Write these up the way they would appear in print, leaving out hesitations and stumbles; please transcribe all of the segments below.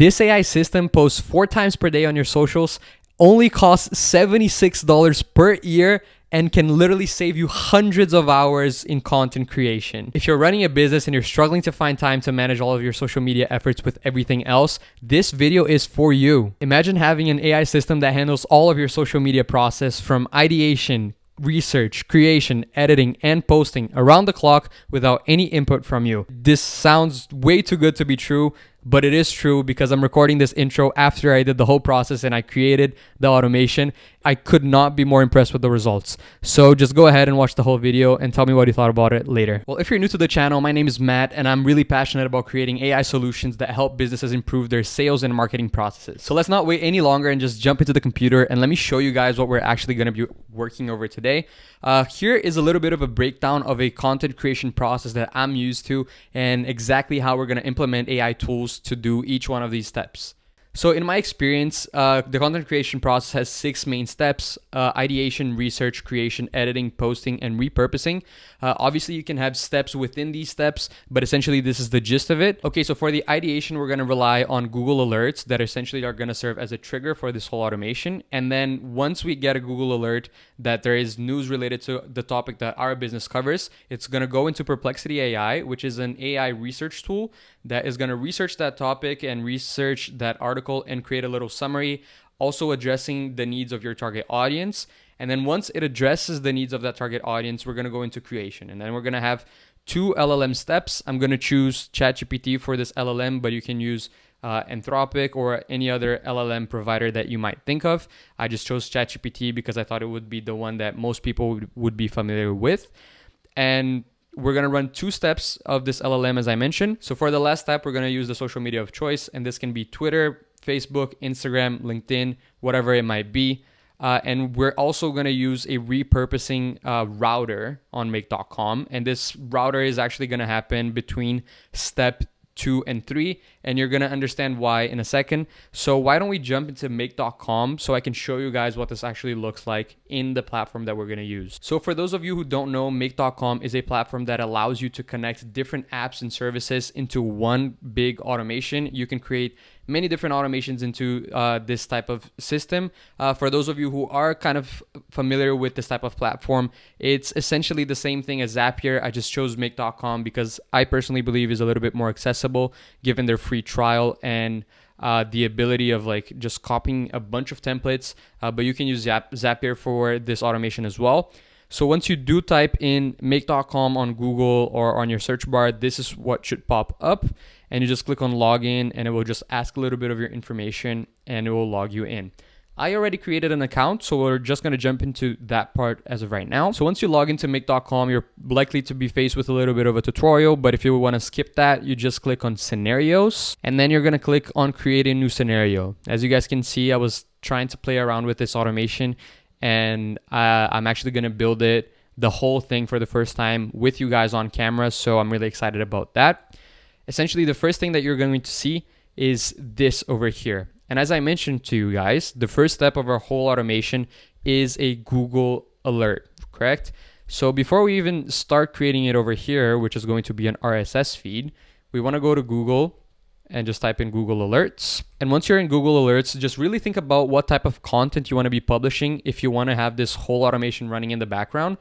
This AI system posts 4 times per day on your socials, only costs $76 per year, and can literally save you hundreds of hours in content creation. If you're running a business and you're struggling to find time to manage all of your social media efforts with everything else, this video is for you. Imagine having an AI system that handles all of your social media process from ideation, research, creation, editing, and posting around the clock without any input from you. This sounds way too good to be true, but it is true because I'm recording this intro after I did the whole process and I created the automation. I could not be more impressed with the results. So just go ahead and watch the whole video and tell me what you thought about it later. Well, if you're new to the channel, my name is Matt and I'm really passionate about creating AI solutions that help businesses improve their sales and marketing processes. So let's not wait any longer and just jump into the computer and let me show you guys what we're actually going to be working over today. Here is a little bit of a breakdown of a content creation process that I'm used to and exactly how we're going to implement AI tools to do each one of these steps. So in my experience, the content creation process has 6 main steps: ideation, research, creation, editing, posting, and repurposing. Obviously, you can have steps within these steps, but essentially this is the gist of it. Okay, so for the ideation, we're going to rely on Google Alerts that essentially are going to serve as a trigger for this whole automation. And then once we get a Google Alert that there is news related to the topic that our business covers, it's going to go into Perplexity AI, which is an AI research tool that is going to research that topic and research that article and create a little summary, also addressing the needs of your target audience. And then once it addresses the needs of that target audience, we're going to go into creation. And then we're going to have 2 LLM steps. I'm going to choose ChatGPT for this LLM, but you can use Anthropic or any other LLM provider that you might think of. I just chose ChatGPT because I thought it would be the one that most people would be familiar with. And we're going to run 2 steps of this LLM, as I mentioned. So for the last step, we're going to use the social media of choice, and this can be Twitter, Facebook, Instagram, LinkedIn, whatever it might be. And we're also going to use a repurposing router on make.com. And this router is actually going to happen between step 2 and 3, and you're going to understand why in a second. So why don't we jump into make.com so I can show you guys what this actually looks like in the platform that we're going to use. So for those of you who don't know, make.com is a platform that allows you to connect different apps and services into one big automation. You can create many different automations into this type of system. For those of you who are kind of familiar with this type of platform, it's essentially the same thing as Zapier. I just chose make.com because I personally believe is a little bit more accessible given their free trial and the ability of like just copying a bunch of templates, but you can use Zapier for this automation as well. So once you do type in make.com on Google or on your search bar, this is what should pop up. And you just click on login and it will just ask a little bit of your information and it will log you in. I already created an account, so we're just going to jump into that part as of right now. So once you log into make.com, you're likely to be faced with a little bit of a tutorial, but if you want to skip that, you just click on scenarios and then you're going to click on create a new scenario. As you guys can see, I was trying to play around with this automation and I'm actually going to build it, the whole thing for the first time with you guys on camera. So I'm really excited about that. Essentially, the first thing that you're going to see is this over here. And as I mentioned to you guys, the first step of our whole automation is a Google alert, correct? So before we even start creating it over here, which is going to be an RSS feed, we want to go to Google and just type in Google Alerts. And once you're in Google Alerts, just really think about what type of content you want to be publishing if you want to have this whole automation running in the background.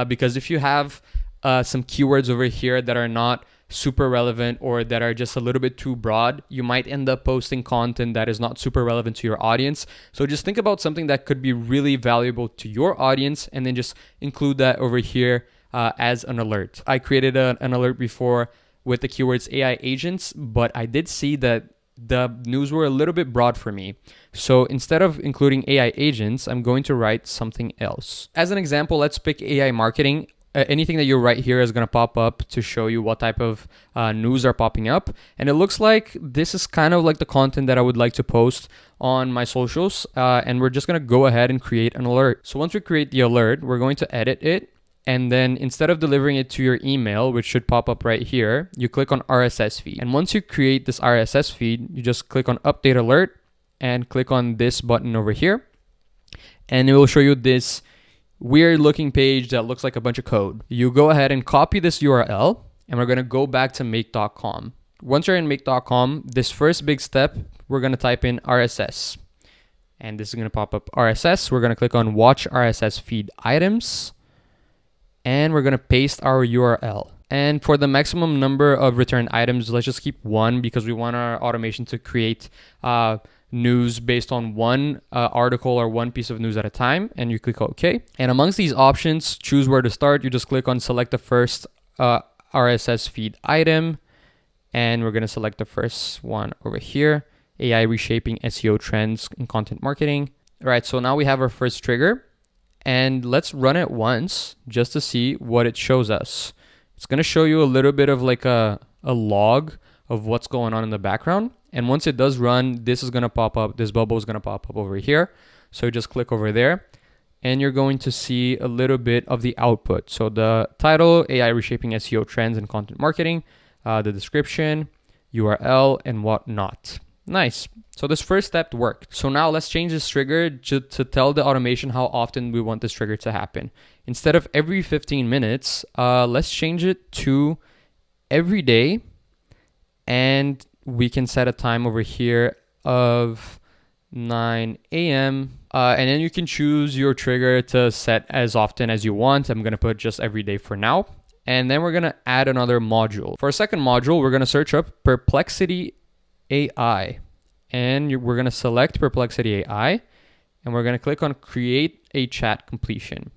Because if you have some keywords over here that are not super relevant or that are just a little bit too broad, you might end up posting content that is not super relevant to your audience. So just think about something that could be really valuable to your audience and then just include that over here as an alert. I created an alert before with the keywords AI agents, but I did see that the news were a little bit broad for me. So instead of including AI agents, I'm going to write something else. As an example, let's pick AI marketing. Anything that you write here is going to pop up to show you what type of news are popping up. And it looks like this is kind of like the content that I would like to post on my socials. And we're just going to go ahead and create an alert. So once we create the alert, we're going to edit it. And then instead of delivering it to your email, which should pop up right here, you click on RSS feed. And once you create this RSS feed, you just click on update alert and click on this button over here. And it will show you this weird looking page that looks like a bunch of code. You go ahead and copy this URL and we're going to go back to make.com. once you're in make.com, this first big step, we're going to type in RSS. And this is going to pop up RSS. We're going to click on watch RSS feed items. And we're going to paste our URL. And for the maximum number of return items, let's just keep one because we want our automation to create news based on one article or one piece of news at a time. And you click OK. And amongst these options, choose where to start. You just click on select the first RSS feed item. And we're going to select the first one over here, AI reshaping SEO trends in content marketing. All right, so now we have our first trigger. And let's run it once just to see what it shows us. It's going to show you a little bit of like a log of what's going on in the background. And once it does run, this is going to pop up. This bubble is going to pop up over here. So just click over there and you're going to see a little bit of the output. So the title, AI reshaping SEO trends in content marketing, the description, URL, and whatnot. Nice. So this first step worked. So now let's change this trigger to tell the automation how often we want this trigger to happen. Instead of every 15 minutes, let's change it to every day. And we can set a time over here of 9 a.m. And then you can choose your trigger to set as often as you want. I'm going to put just every day for now. And then we're going to add another module. For a second module, we're going to search up Perplexity AI. And we're going to select Perplexity AI. And we're going to click on Create a Chat Completion.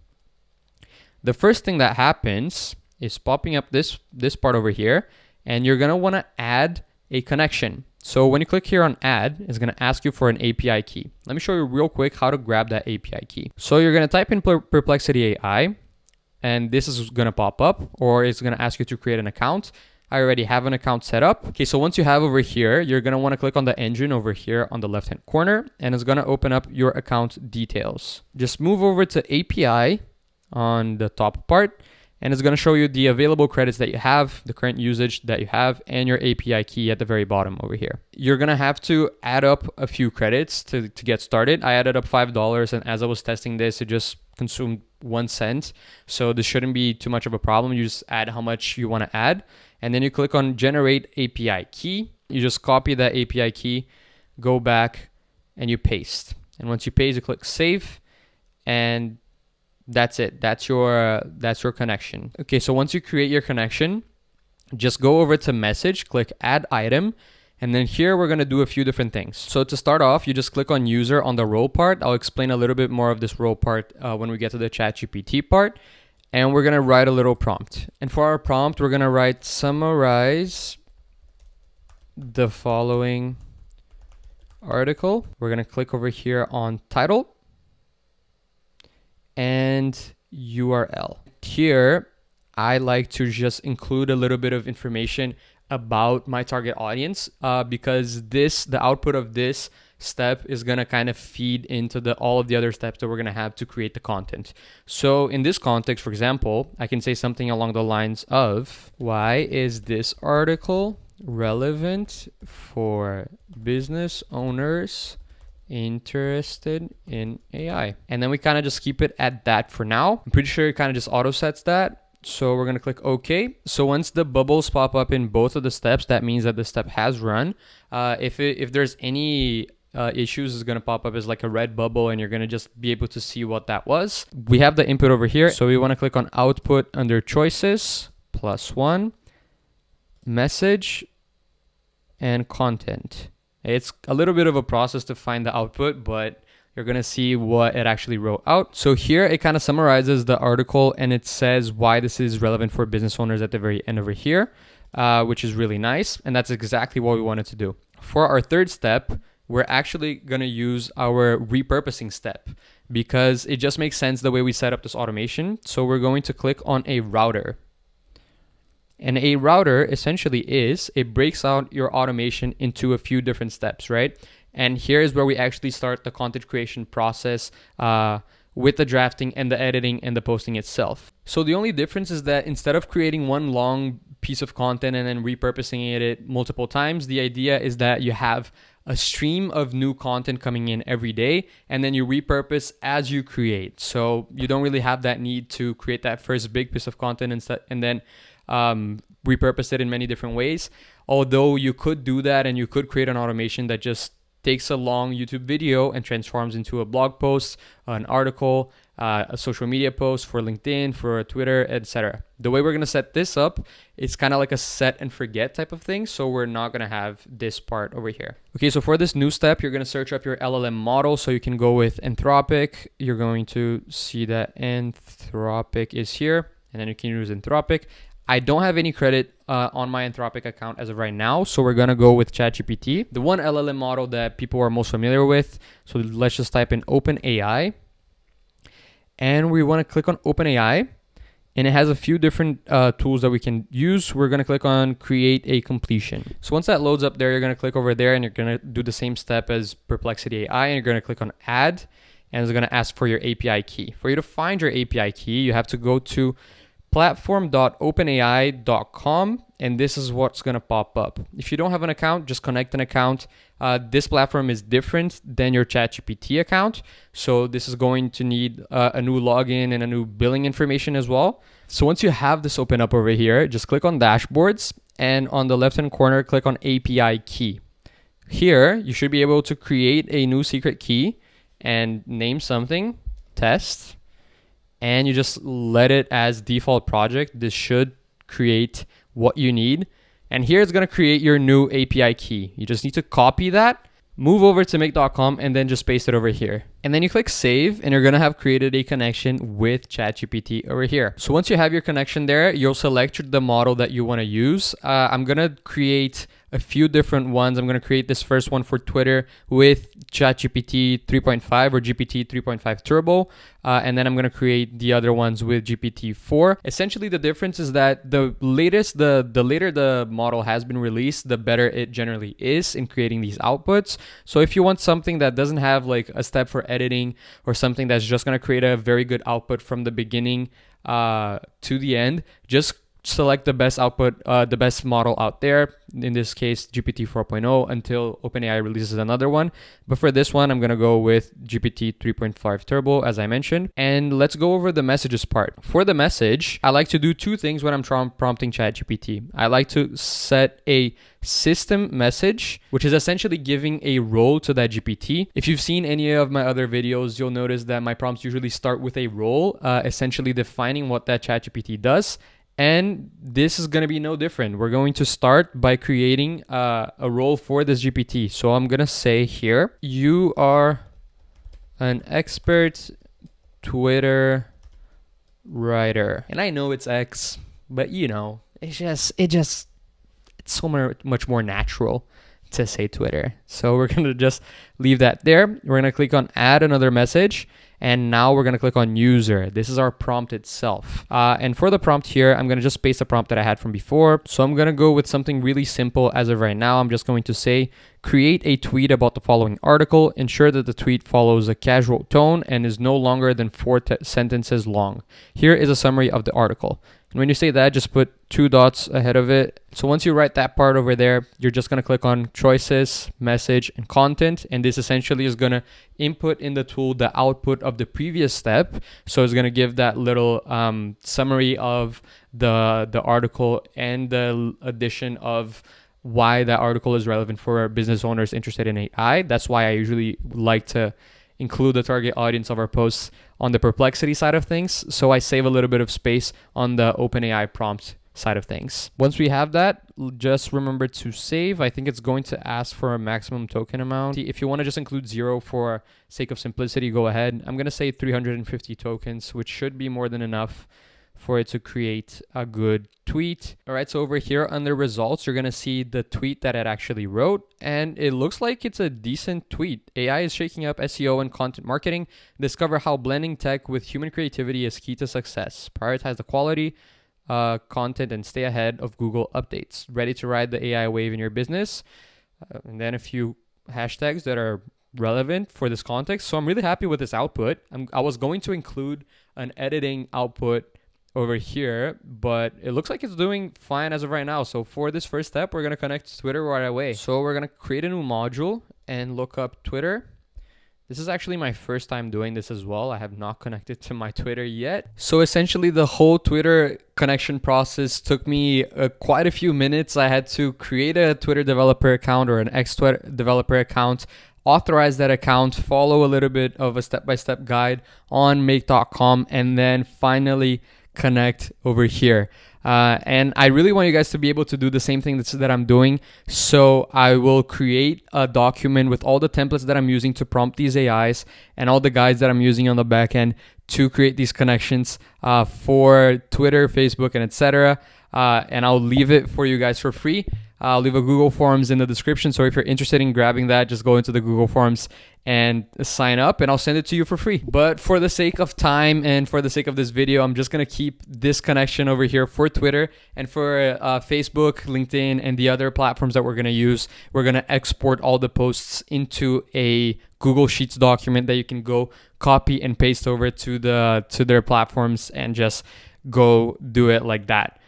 The first thing that happens is popping up this part over here. And you're going to want to add a connection. So when you click here on add, it's going to ask you for an API key. Let me show you real quick how to grab that API key. So you're going to type in Perplexity AI. And this is going to pop up, or it's going to ask you to create an account. I already have an account set up. Okay, so once you have over here, you're going to want to click on the engine over here on the left-hand corner, and it's going to open up your account details. Just move over to API on the top part, and it's going to show you the available credits that you have, the current usage that you have, and your API key at the very bottom over here. You're going to have to add up a few credits to get started. I added up $5, and as I was testing this, it just consumed 1 cent. So this shouldn't be too much of a problem. You just add how much you want to add. And then you click on generate API key. You just copy that API key, go back, and you paste. And once you paste, you click save, and that's it. That's your connection. Okay, so once you create your connection, just go over to message, click add item, and then here we're going to do a few different things. So to start off, you just click on user on the role part. I'll explain a little bit more of this role part when we get to the ChatGPT part. And we're going to write a little prompt. And for our prompt, we're going to write summarize the following article. We're going to click over here on title and URL. Here, I like to just include a little bit of information about my target audience because the output of this step is going to kind of feed into all of the other steps that we're going to have to create the content. So in this context, for example, I can say something along the lines of, why is this article relevant for business owners interested in AI? And then we kind of just keep it at that for now. I'm pretty sure it kind of just auto sets that. So we're going to click OK. So once the bubbles pop up in both of the steps, that means that the step has run. If there's any issues, is going to pop up as like a red bubble, and you're going to just be able to see what that was. We have the input over here. So we want to click on output under choices, +1, message, and content. It's a little bit of a process to find the output, but you're going to see what it actually wrote out. So here it kind of summarizes the article, and it says why this is relevant for business owners at the very end over here, which is really nice. And that's exactly what we wanted to do. For our third step, we're actually going to use our repurposing step because it just makes sense the way we set up this automation. So we're going to click on a router. And a router essentially it breaks out your automation into a few different steps, right? And here is where we actually start the content creation process with the drafting and the editing and the posting itself. So the only difference is that instead of creating one long piece of content and then repurposing it multiple times, the idea is that you have a stream of new content coming in every day, and then you repurpose as you create. So you don't really have that need to create that first big piece of content and then repurpose it in many different ways. Although you could do that and you could create an automation that just takes a long YouTube video and transforms into a blog post, an article, a social media post for LinkedIn, for Twitter, etc. The way we're going to set this up, it's kind of like a set and forget type of thing. So we're not going to have this part over here. Okay, so for this new step, you're going to search up your LLM model. So you can go with Anthropic. You're going to see that Anthropic is here, and then you can use Anthropic. I don't have any credit on my Anthropic account as of right now, so we're gonna go with ChatGPT, the one LLM model that people are most familiar with. So let's just type in OpenAI, and we want to click on OpenAI, and it has a few different tools that we can use. We're gonna click on Create a Completion. So once that loads up there, you're gonna click over there, and you're gonna do the same step as Perplexity AI, and you're gonna click on Add, and it's gonna ask for your API key. For you to find your API key, you have to go to platform.openai.com, and this is what's going to pop up. If you don't have an account, just connect an account. This platform is different than your ChatGPT account, so this is going to need a new login and a new billing information as well. So once you have this open up over here, just click on Dashboards, and on the left hand corner, click on API key. Here, you should be able to create a new secret key and name something, test, and you just let it as default project. This should create what you need. And here it's gonna create your new API key. You just need to copy that, move over to make.com, and then just paste it over here. And then you click save, and you're gonna have created a connection with ChatGPT over here. So once you have your connection there, you'll select the model that you wanna use. I'm gonna create a few different ones. I'm going to create this first one for Twitter with ChatGPT 3.5 or GPT 3.5 Turbo. And then I'm going to create the other ones with GPT-4. Essentially, the difference is that the later the model has been released, the better it generally is in creating these outputs. So if you want something that doesn't have like a step for editing, or something that's just going to create a very good output from the beginning to the end, just select the best output, the best model out there. In this case, GPT 4.0 until OpenAI releases another one. But for this one, I'm going to go with GPT 3.5 Turbo, as I mentioned. And let's go over the messages part. For the message, I like to do two things when I'm prompting ChatGPT. I like to set a system message, which is essentially giving a role to that GPT. If you've seen any of my other videos, you'll notice that my prompts usually start with a role, essentially defining what that ChatGPT does. And this is going to be no different. We're going to start by creating a role for this GPT. So I'm going to say here, you are an expert Twitter writer. And I know it's X, but you know, it's so much more natural to say Twitter. So we're going to just leave that there. We're going to click on add another message. And now we're going to click on user. This is our prompt itself. And for the prompt here, I'm going to just paste the prompt that I had from before. So I'm going to go with something really simple as of right now. I'm just going to say, create a tweet about the following article. Ensure that the tweet follows a casual tone and is no longer than 4 sentences long. Here is a summary of the article. And when you say that, just put 2 dots ahead of it. So once you write that part over there, you're just going to click on choices, message, and content. And this essentially is going to input in the tool the output of the previous step. So it's going to give that little summary of the article and the addition of why that article is relevant for business owners interested in AI. That's why I usually like to include the target audience of our posts on the Perplexity side of things. So I save a little bit of space on the OpenAI prompt side of things. Once we have that, just remember to save. I think it's going to ask for a maximum token amount. If you want to just include 0 for sake of simplicity, go ahead. I'm going to say 350 tokens, which should be more than enough for it to create a good tweet. All right, so over here under results, you're gonna see the tweet that it actually wrote, and it looks like it's a decent tweet. AI is shaking up SEO and content marketing. Discover how blending tech with human creativity is key to success. Prioritize the quality, content, and stay ahead of Google updates. Ready to ride the AI wave in your business? And then a few hashtags that are relevant for this context. So I'm really happy with this output. I was going to include an editing output over here, but it looks like it's doing fine as of right now. So for this first step, we're going to connect to Twitter right away. So we're going to create a new module and look up Twitter. This is actually my first time doing this as well. I have not connected to my Twitter yet. So essentially the whole Twitter connection process took me quite a few minutes. I had to create a Twitter developer account or an X-Twitter developer account, authorize that account, follow a little bit of a step-by-step guide on make.com, and then finally connect over here. And I really want you guys to be able to do the same thing that I'm doing. So I will create a document with all the templates that I'm using to prompt these AIs and all the guides that I'm using on the back end to create these connections for Twitter, Facebook, and etc. And I'll leave it for you guys for free. I'll leave a Google Forms in the description. So if you're interested in grabbing that, just go into the Google Forms and sign up, and I'll send it to you for free. But for the sake of time and for the sake of this video, I'm just going to keep this connection over here for Twitter, and for Facebook, LinkedIn, and the other platforms that we're going to use. We're going to export all the posts into a Google Sheets document that you can go copy and paste over to their platforms and just go do it like that.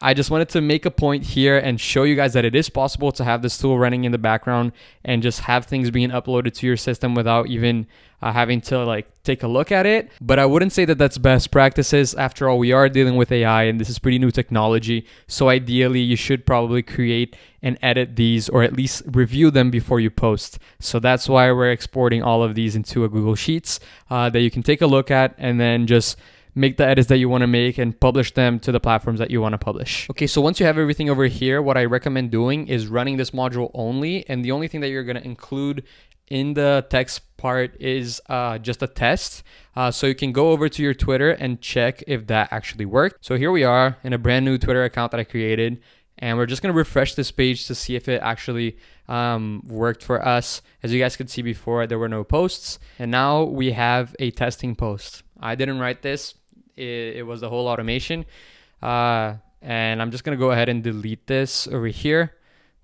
I just wanted to make a point here and show you guys that it is possible to have this tool running in the background and just have things being uploaded to your system without even having to like take a look at it. But I wouldn't say that that's best practices. After all, we are dealing with AI and this is pretty new technology. So ideally, you should probably create and edit these, or at least review them before you post. So that's why we're exporting all of these into a Google Sheets that you can take a look at and then just make the edits that you want to make and publish them to the platforms that you want to publish. Okay, so once you have everything over here, what I recommend doing is running this module only. And the only thing that you're going to include in the text part is just a test. So you can go over to your Twitter and check if that actually worked. So here we are in a brand new Twitter account that I created. And we're just going to refresh this page to see if it actually worked for us. As you guys could see before, there were no posts. And now we have a testing post. I didn't write this. It was the whole automation. And I'm just going to go ahead and delete this over here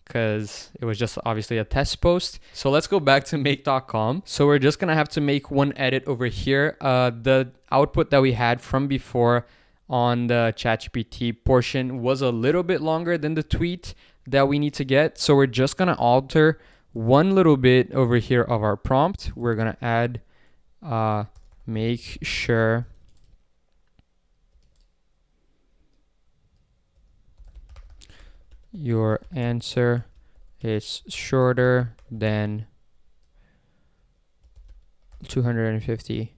because it was just obviously a test post. So let's go back to make.com. So we're just going to have to make one edit over here. The output that we had from before on the ChatGPT portion was a little bit longer than the tweet that we need to get. So we're just going to alter one little bit over here of our prompt. We're going to add make sure your answer is shorter than 250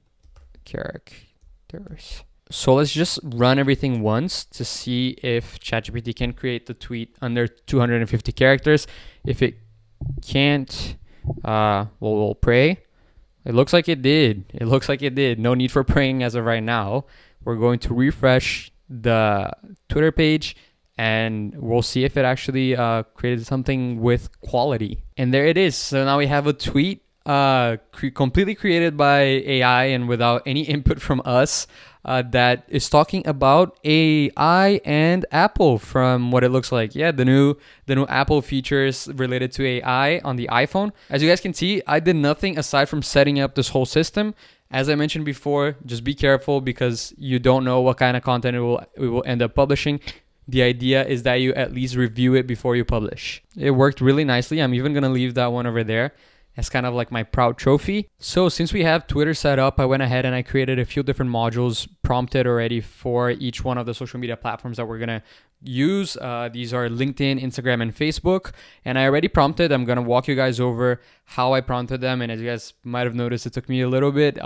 characters. So let's just run everything once to see if ChatGPT can create the tweet under 250 characters. If it can't, we'll pray. It looks like it did. It looks like it did. No need for praying as of right now. We're going to refresh the Twitter page and we'll see if it actually created something with quality. And there it is. So now we have a tweet completely created by AI and without any input from us that is talking about AI and Apple from what it looks like. Yeah, the new Apple features related to AI on the iPhone. As you guys can see, I did nothing aside from setting up this whole system. As I mentioned before, just be careful because you don't know what kind of content it will end up publishing. The idea is that you at least review it before you publish. It worked really nicely. I'm even going to leave that one over there as kind of like my proud trophy. So since we have Twitter set up, I went ahead and I created a few different modules prompted already for each one of the social media platforms that we're going to use. These are LinkedIn, Instagram, and Facebook. And I already prompted. I'm going to walk you guys over how I prompted them. And as you guys might have noticed, it took me a little bit.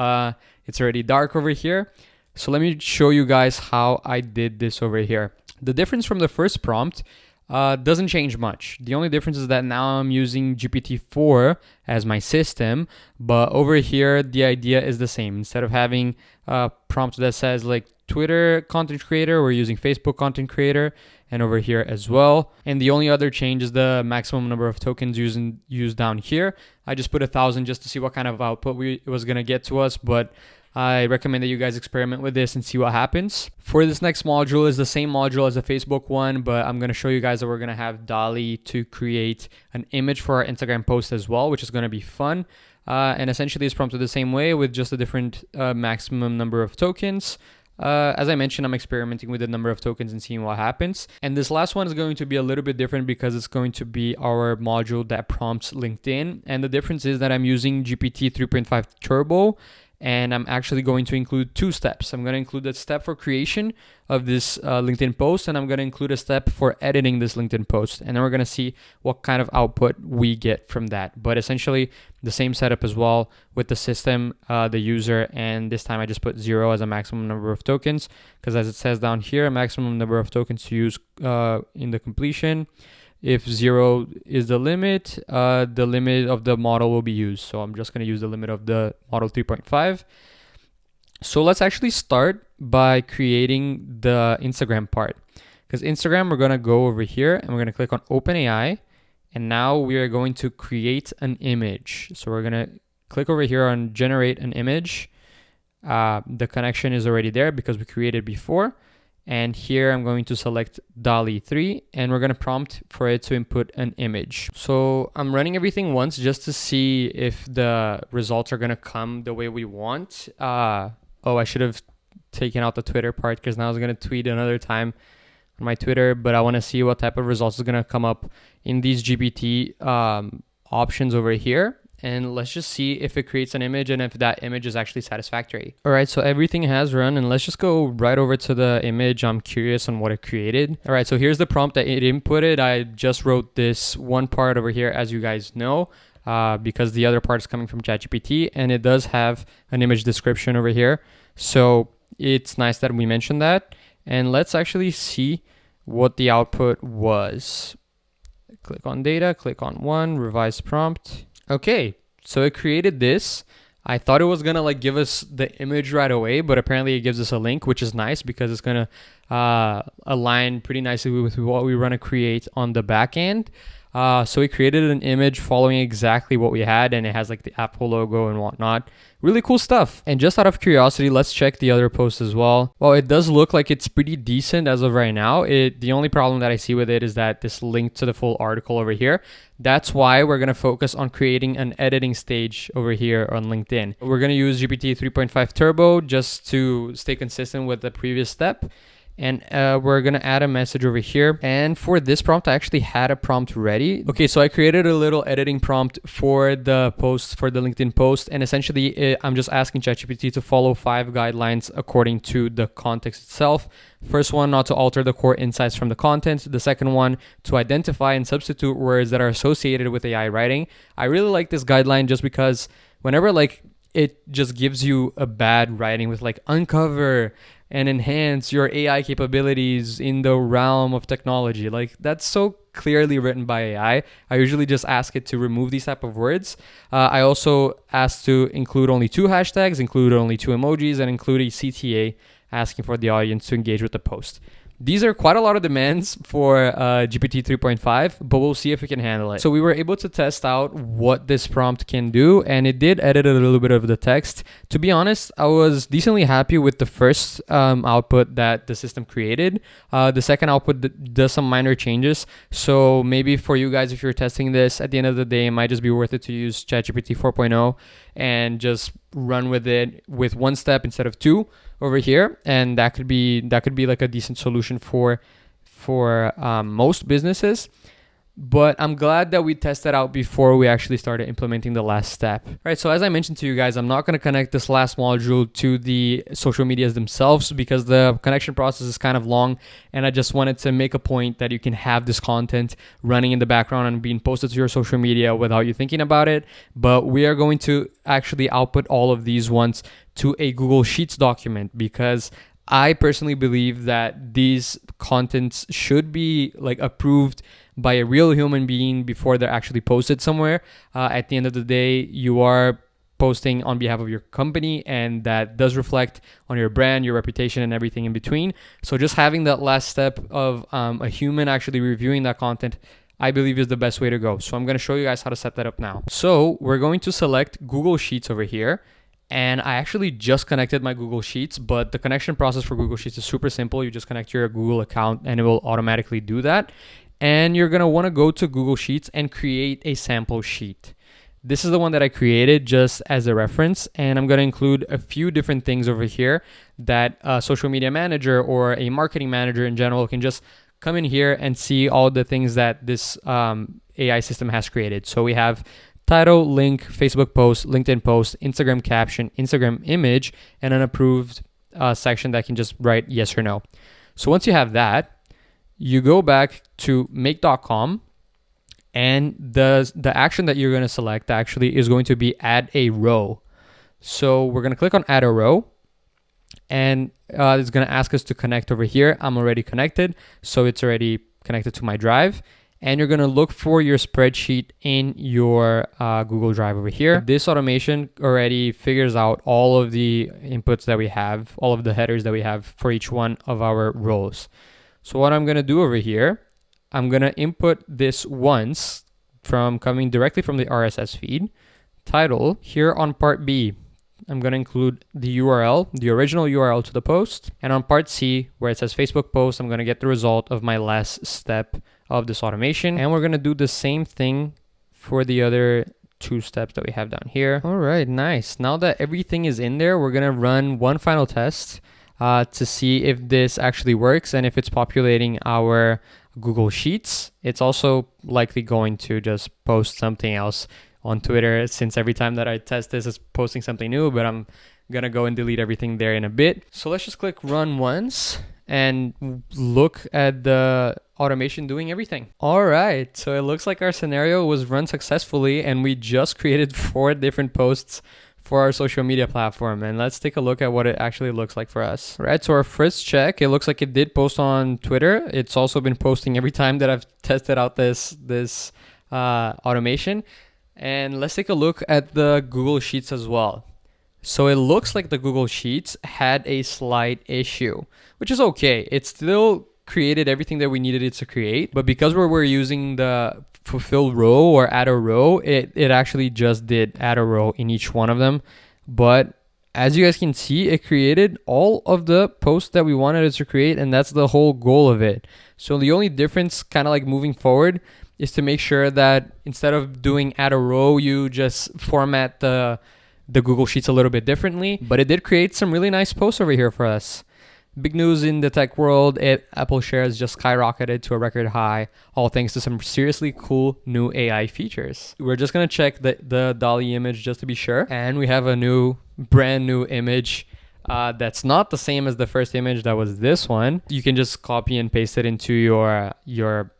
It's already dark over here. So let me show you guys how I did this over here. The difference from the first prompt doesn't change much. The only difference is that now I'm using GPT-4 as my system, but over here, the idea is the same. Instead of having a prompt that says like Twitter content creator, we're using Facebook content creator, and over here as well. And the only other change is the maximum number of tokens used down here. I just put 1,000 just to see what kind of output it was going to get to us, but I recommend that you guys experiment with this and see what happens. For this next module is the same module as the Facebook one, but I'm going to show you guys that we're going to have DALL-E to create an image for our Instagram post as well, which is going to be fun. And essentially it's prompted the same way with just a different maximum number of tokens. As I mentioned, I'm experimenting with the number of tokens and seeing what happens. And this last one is going to be a little bit different because it's going to be our module that prompts LinkedIn. And the difference is that I'm using GPT 3.5 Turbo, and I'm actually going to include two steps. I'm going to include a step for creation of this LinkedIn post, and I'm going to include a step for editing this LinkedIn post. And then we're going to see what kind of output we get from that. But essentially the same setup as well with the system, the user, and this time I just put 0 as a maximum number of tokens, because as it says down here, a maximum number of tokens to use in the completion. If 0 is the limit of the model will be used. So I'm just going to use the limit of the model 3.5. So let's actually start by creating the Instagram part. Because Instagram, we're going to go over here and we're going to click on OpenAI. And now we are going to create an image. So we're going to click over here on generate an image. The connection is already there because we created before. And here I'm going to select DALL-E 3 and we're going to prompt for it to input an image. So I'm running everything once just to see if the results are going to come the way we want. Oh, I should have taken out the Twitter part because now I was going to tweet another time on my Twitter, but I want to see what type of results is going to come up in these GPT options over here. And let's just see if it creates an image and if that image is actually satisfactory. All right, so everything has run and let's just go right over to the image. I'm curious on what it created. All right, so here's the prompt that it inputted. I just wrote this one part over here, as you guys know, because the other part is coming from ChatGPT, and it does have an image description over here. So it's nice that we mentioned that. And let's actually see what the output was. Click on data, click on one, revise prompt. Okay, so it created this. I thought it was gonna like give us the image right away, but apparently it gives us a link, which is nice because it's gonna align pretty nicely with what we want to create on the back end. So we created an image following exactly what we had, and it has like the Apple logo and whatnot. Really cool stuff. And just out of curiosity, let's check the other post as well. Well, it does look like it's pretty decent as of right now. The only problem that I see with it is that this link to the full article over here. That's why we're going to focus on creating an editing stage over here on LinkedIn. We're going to use GPT 3.5 Turbo just to stay consistent with the previous step. And we're going to add a message over here. And for this prompt, I actually had a prompt ready. Okay, so I created a little editing prompt for the post, for the LinkedIn post. And essentially, I'm just asking ChatGPT to follow 5 guidelines according to the context itself. First one, not to alter the core insights from the content. The second one, to identify and substitute words that are associated with AI writing. I really like this guideline just because whenever like it just gives you a bad writing with like uncover and enhance your AI capabilities in the realm of technology. Like that's so clearly written by AI. I usually just ask it to remove these type of words. I also ask to include only 2 hashtags, include only 2 emojis, and include a CTA asking for the audience to engage with the post. These are quite a lot of demands for GPT 3.5, but we'll see if we can handle it. So we were able to test out what this prompt can do, and it did edit a little bit of the text. To be honest, I was decently happy with the first output that the system created. The second output does some minor changes. So maybe for you guys, if you're testing this, at the end of the day, it might just be worth it to use ChatGPT 4.0 and just run with it with 1 step instead of 2 over here, and that could be like a decent solution for most businesses. But I'm glad that we tested out before we actually started implementing the last step. All right, so as I mentioned to you guys, I'm not going to connect this last module to the social medias themselves because the connection process is kind of long, and I just wanted to make a point that you can have this content running in the background and being posted to your social media without you thinking about it. But we are going to actually output all of these ones to a Google Sheets document because I personally believe that these contents should be like approved by a real human being before they're actually posted somewhere. At the end of the day, you are posting on behalf of your company, and that does reflect on your brand, your reputation, and everything in between. So just having that last step of a human actually reviewing that content, I believe is the best way to go. So I'm going to show you guys how to set that up now. So we're going to select Google Sheets over here. And I actually just connected my Google Sheets, but the connection process for Google Sheets is super simple. You just connect your Google account and it will automatically do that. And you're going to want to go to Google Sheets and create a sample sheet. This is the one that I created just as a reference, and I'm going to include a few different things over here that a social media manager or a marketing manager in general can just come in here and see all the things that this AI system has created. So we have title, link, Facebook post, LinkedIn post, Instagram caption, Instagram image, and an approved section that can just write yes or no. So once you have that, you go back to make.com, and the action that you're going to select actually is going to be add a row. So we're going to click on add a row, and it's going to ask us to connect over here. I'm already connected, so it's already connected to my drive. And you're going to look for your spreadsheet in your Google Drive over here. This automation already figures out all of the inputs that we have, all of the headers that we have for each one of our rows. So what I'm going to do over here, I'm going to input this once from coming directly from the RSS feed. Title, here on part B, I'm going to include the URL, the original URL to the post. And on part C, where it says Facebook post, I'm going to get the result of my last step of this automation. And we're going to do the same thing for the other 2 steps that we have down here. All right, nice. Now that everything is in there, we're going to run one final test to see if this actually works and if it's populating our Google Sheets. It's also likely going to just post something else on Twitter, since every time that I test this, it's posting something new, but I'm gonna go and delete everything there in a bit. So let's just click run once and look at the automation doing everything. All right, so it looks like our scenario was run successfully, and we just created 4 different posts for our social media platform. And let's take a look at what it actually looks like for us. All right, so our first check, it looks like it did post on Twitter. It's also been posting every time that I've tested out this automation. And let's take a look at the Google Sheets as well. So it looks like the Google Sheets had a slight issue, which is okay. It still created everything that we needed it to create, but because we're using the fulfill row or add a row, it actually just did add a row in each one of them. But as you guys can see, it created all of the posts that we wanted it to create, and that's the whole goal of it. So the only difference, kind of like moving forward, is to make sure that instead of doing add a row, you just format the Google Sheets a little bit differently. But it did create some really nice posts over here for us. Big news in the tech world, Apple shares just skyrocketed to a record high, all thanks to some seriously cool new AI features. We're just gonna check the DALL-E image just to be sure. And we have a brand new image that's not the same as the first image. That was this one. You can just copy and paste it into your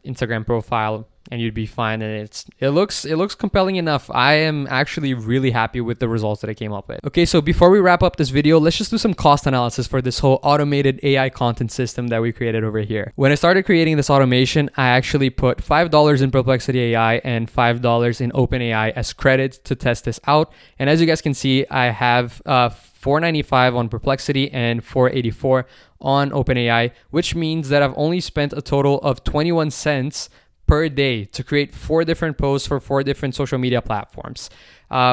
Instagram profile, and you'd be fine. And it looks compelling enough. I am actually really happy with the results that I came up with. Okay, so before we wrap up this video, let's just do some cost analysis for this whole automated AI content system that we created over here. When I started creating this automation, I actually put $5 in Perplexity AI and $5 in OpenAI as credits to test this out. And as you guys can see, I have $4.95 on Perplexity and $4.84 on OpenAI, which means that I've only spent a total of 21 cents per day to create 4 different posts for 4 different social media platforms,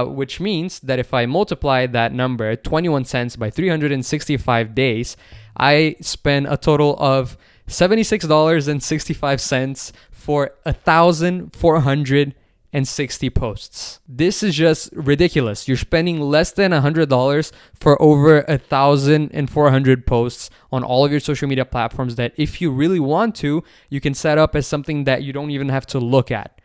which means that if I multiply that number, 21 cents, by 365 days, I spend a total of $76.65 for 1,460 posts. This is just ridiculous. You're spending less than $100 for over 1,400 posts on all of your social media platforms that, if you really want to, you can set up as something that you don't even have to look at.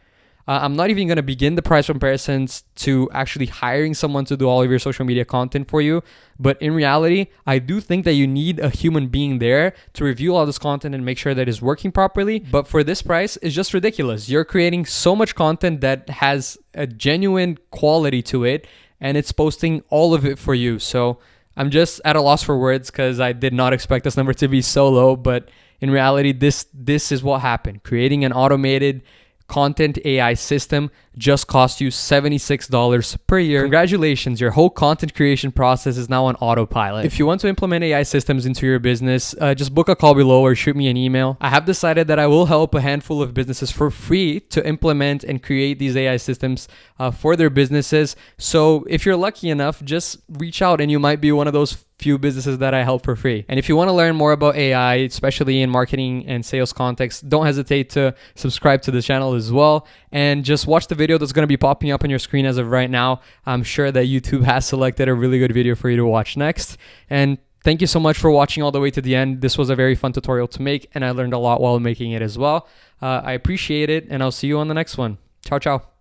I'm not even going to begin the price comparisons to actually hiring someone to do all of your social media content for you. But in reality, I do think that you need a human being there to review all this content and make sure that it's working properly. But for this price, it's just ridiculous. You're creating so much content that has a genuine quality to it, and it's posting all of it for you. So I'm just at a loss for words because I did not expect this number to be so low. But in reality, this is what happened. Creating an automated content AI system just cost you $76 per year. Congratulations, your whole content creation process is now on autopilot. If you want to implement AI systems into your business, just book a call below or shoot me an email. I have decided that I will help a handful of businesses for free to implement and create these AI systems for their businesses. So if you're lucky enough, just reach out and you might be one of those few businesses that I help for free. And if you want to learn more about AI, especially in marketing and sales context, don't hesitate to subscribe to the channel as well. And just watch the video that's going to be popping up on your screen as of right now. I'm sure that YouTube has selected a really good video for you to watch next. And thank you so much for watching all the way to the end. This was a very fun tutorial to make, and I learned a lot while making it as well. I appreciate it, and I'll see you on the next one. Ciao, ciao.